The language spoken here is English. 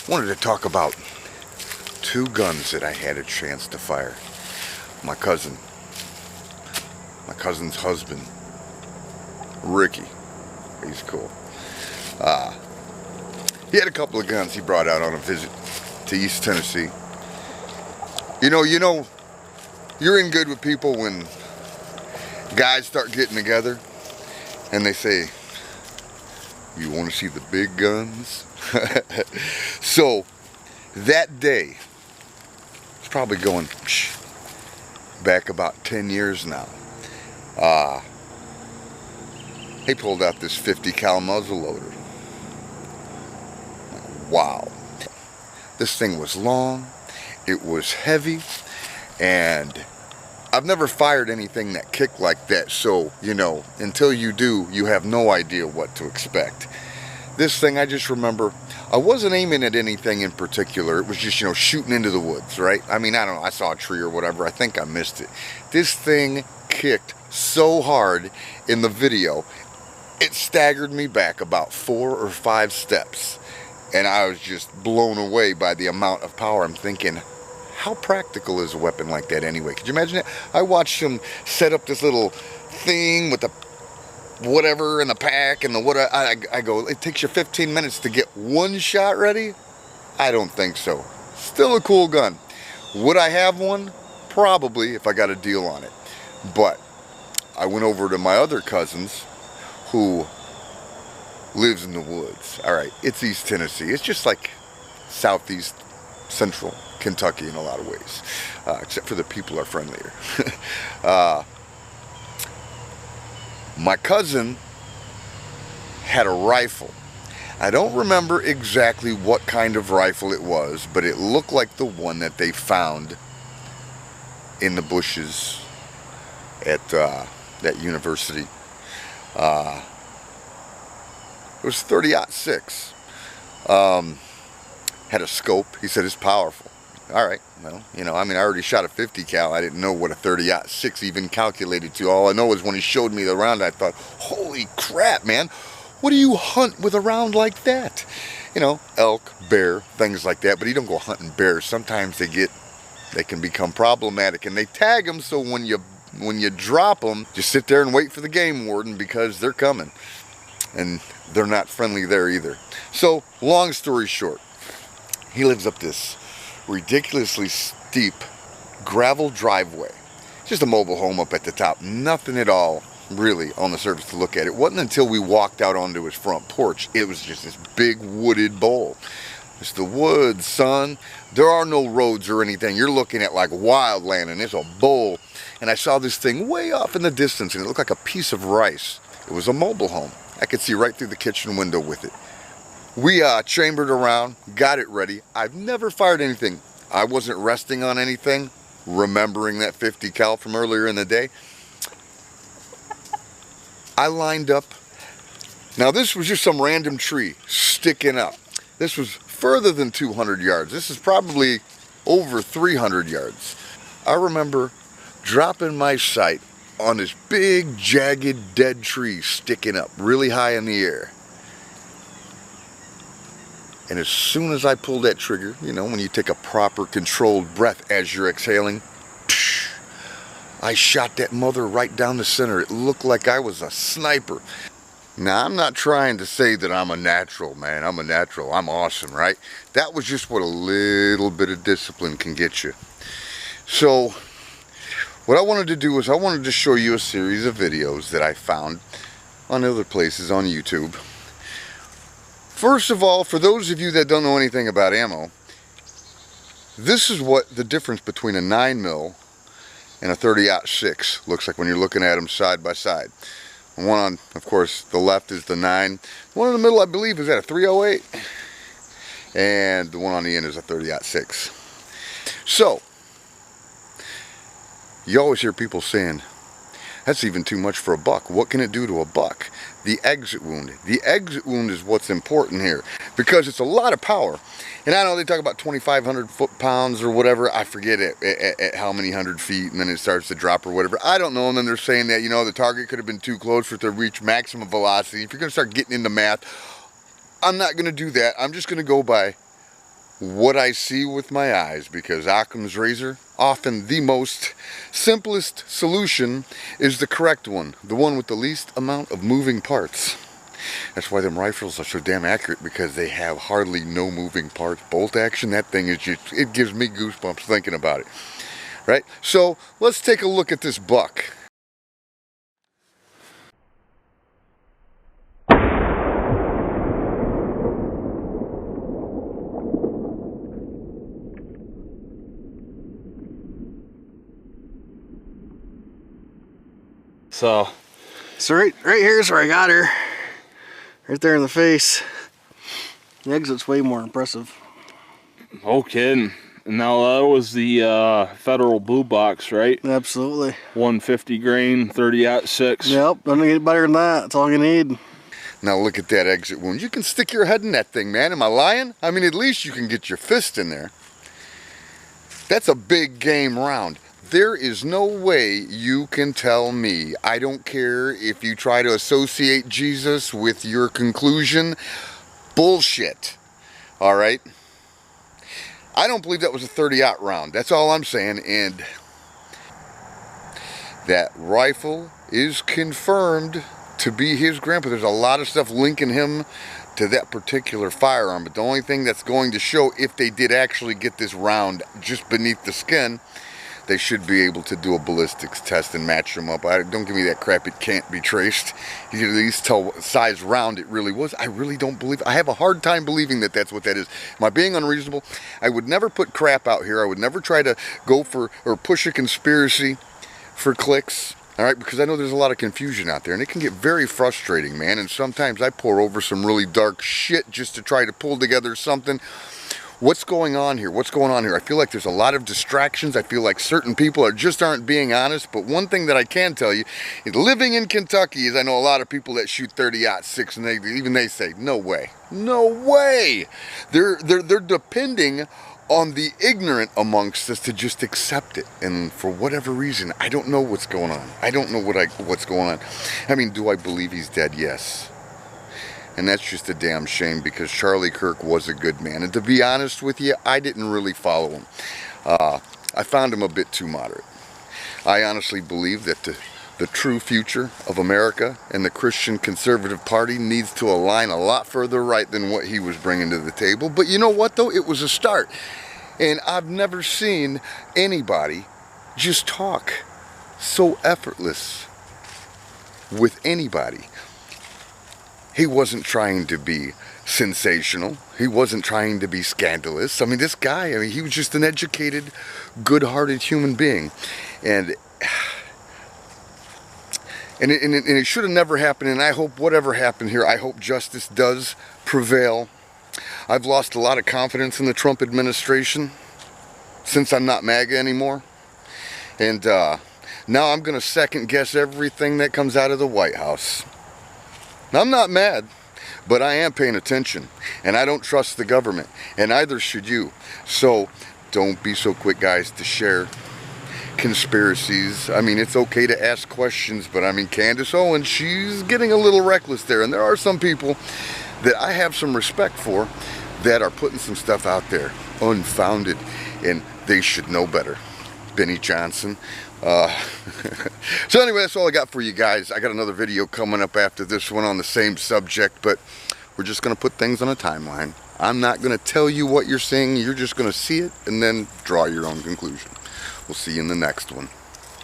Wanted to talk about two guns that I had a chance to fire. My cousin's husband, Ricky. He's cool. He had a couple of guns he brought out on a visit to East Tennessee. You know, you're in good with people when guys start getting together and they say, "You want to see the big guns?" So that day, it's probably going back about 10 years now. He pulled out this 50 cal muzzle loader. Wow. This thing was long, it was heavy, and I've never fired anything that kicked like that, so, until you do, you have no idea what to expect. This thing, I just remember, I wasn't aiming at anything in particular. It was just, shooting into the woods, right? I mean, I don't know, I saw a tree or whatever, I think I missed it. This thing kicked so hard in the video, it staggered me back about 4 or 5 steps. And I was just blown away by the amount of power. I'm thinking, how practical is a weapon like that anyway? Could you imagine it? I watched him set up this little thing with the whatever in the pack and the what. I go, it takes you 15 minutes to get one shot ready? I don't think so. Still a cool gun. Would I have one? Probably, if I got a deal on it. But I went over to my other cousins who lives in the woods. All right, it's East Tennessee. It's just like southeast central Kentucky in a lot of ways, except for the people are friendlier. My cousin had a rifle. I don't remember exactly what kind of rifle it was, but it looked like the one that they found in the bushes at that university. It was 30-06. Had a scope. He said it's powerful. All right, well, I already shot a 50 cal. I didn't know what a 30-06 even calculated to. All I know is when he showed me the round, I thought, holy crap, man. What do you hunt with a round like that? Elk, bear, things like that. But you don't go hunting bears. Sometimes they can become problematic, and they tag them. So when you drop them, just sit there and wait for the game warden because they're coming. And they're not friendly there either. So, long story short, he lives up this ridiculously steep gravel driveway. Just a mobile home up at the top. Nothing at all, really, on the surface to look at. It wasn't until we walked out onto his front porch. It was just this big wooded bowl. It's the woods, son. There are no roads or anything. You're looking at like wildland, and it's a bowl. And I saw this thing way off in the distance, and it looked like a piece of rice. It was a mobile home. I could see right through the kitchen window with it. We chambered around, got it ready. I've never fired anything. I wasn't resting on anything, remembering that 50 cal from earlier in the day. I lined up. Now this was just some random tree sticking up. This was further than 200 yards. This is probably over 300 yards. I remember dropping my sight on this big, jagged, dead tree sticking up really high in the air. And as soon as I pulled that trigger, when you take a proper controlled breath as you're exhaling, I shot that mother right down the center. It looked like I was a sniper. Now, I'm not trying to say that I'm a natural, man. I'm a natural. I'm awesome, right? That was just what a little bit of discipline can get you. So, what I wanted to do is I wanted to show you a series of videos that I found on other places on YouTube. First of all, for those of you that don't know anything about ammo, this is what the difference between a 9mm and a 30-06 looks like when you're looking at them side by side. The one on, of course, the left is the 9. The one in the middle, I believe, is at a 308. And the one on the end is a 30-06. So, you always hear people saying, that's even too much for a buck. What can it do to a buck? The exit wound. The exit wound is what's important here because it's a lot of power. And I know they talk about 2,500 foot-pounds or whatever. I forget it at how many 100 feet, and then it starts to drop or whatever. I don't know. And then they're saying that, the target could have been too close for it to reach maximum velocity. If you're going to start getting into math, I'm not going to do that. I'm just going to go by what I see with my eyes, because Occam's razor, often the most simplest solution, is the correct one, the one with the least amount of moving parts. That's why them rifles are so damn accurate, because they have hardly no moving parts. Bolt action, that thing is just, it gives me goosebumps thinking about it. Right? So let's take a look at this buck. So right here's where I got her. Right there in the face. The exit's way more impressive. No kidding. Now that was the federal blue box, right? Absolutely. 150 grain, 30-06. Yep, doesn't get better than that. That's all you need. Now look at that exit wound. You can stick your head in that thing, man. Am I lying? I mean, at least you can get your fist in there. That's a big game round. There is no way you can tell me, I don't care if you try to associate Jesus with your conclusion, bullshit. All right? I don't believe that was a 30-aught round. That's all I'm saying. And that rifle is confirmed to be his grandpa. There's a lot of stuff linking him to that particular firearm. But the only thing that's going to show if they did actually get this round just beneath the skin, they should be able to do a ballistics test and match them up. Don't give me that crap, it can't be traced. You can at least tell what size round it really was. I really don't believe, I have a hard time believing that that's what that is. Am I being unreasonable? I would never put crap out here. I would never try to go for, or push a conspiracy for clicks. All right, because I know there's a lot of confusion out there, and it can get very frustrating, man. And sometimes I pour over some really dark shit just to try to pull together something. What's going on here? What's going on here? I feel like there's a lot of distractions. I feel like certain people just aren't being honest. But one thing that I can tell you is living in Kentucky is I know a lot of people that shoot 30-06, and they say, no way. No way. They're depending on the ignorant amongst us to just accept it. And for whatever reason, I don't know what's going on. I don't know what's going on. I mean, do I believe he's dead? Yes. And that's just a damn shame, because Charlie Kirk was a good man. And to be honest with you, I didn't really follow him. I found him a bit too moderate. I honestly believe that the true future of America and the Christian Conservative Party needs to align a lot further right than what he was bringing to the table. But you know what, though? It was a start. And I've never seen anybody just talk so effortless with anybody. He wasn't trying to be sensational. He wasn't trying to be scandalous. I mean, this guy, he was just an educated, good-hearted human being. And it should have never happened, and I hope whatever happened here, I hope justice does prevail. I've lost a lot of confidence in the Trump administration since I'm not MAGA anymore. And now I'm going to second-guess everything that comes out of the White House. I'm not mad, but I am paying attention, and I don't trust the government, and neither should you. So don't be so quick, guys, to share conspiracies. I mean, it's okay to ask questions, but I mean, Candace Owens, she's getting a little reckless there, and there are some people that I have some respect for that are putting some stuff out there unfounded, and they should know better. Benny Johnson. So anyway, that's all I got for you guys. I got another video coming up after this one on the same subject, but we're just going to put things on a timeline. I'm not going to tell you what you're seeing. You're just going to see it and then draw your own conclusion. We'll see you in the next one.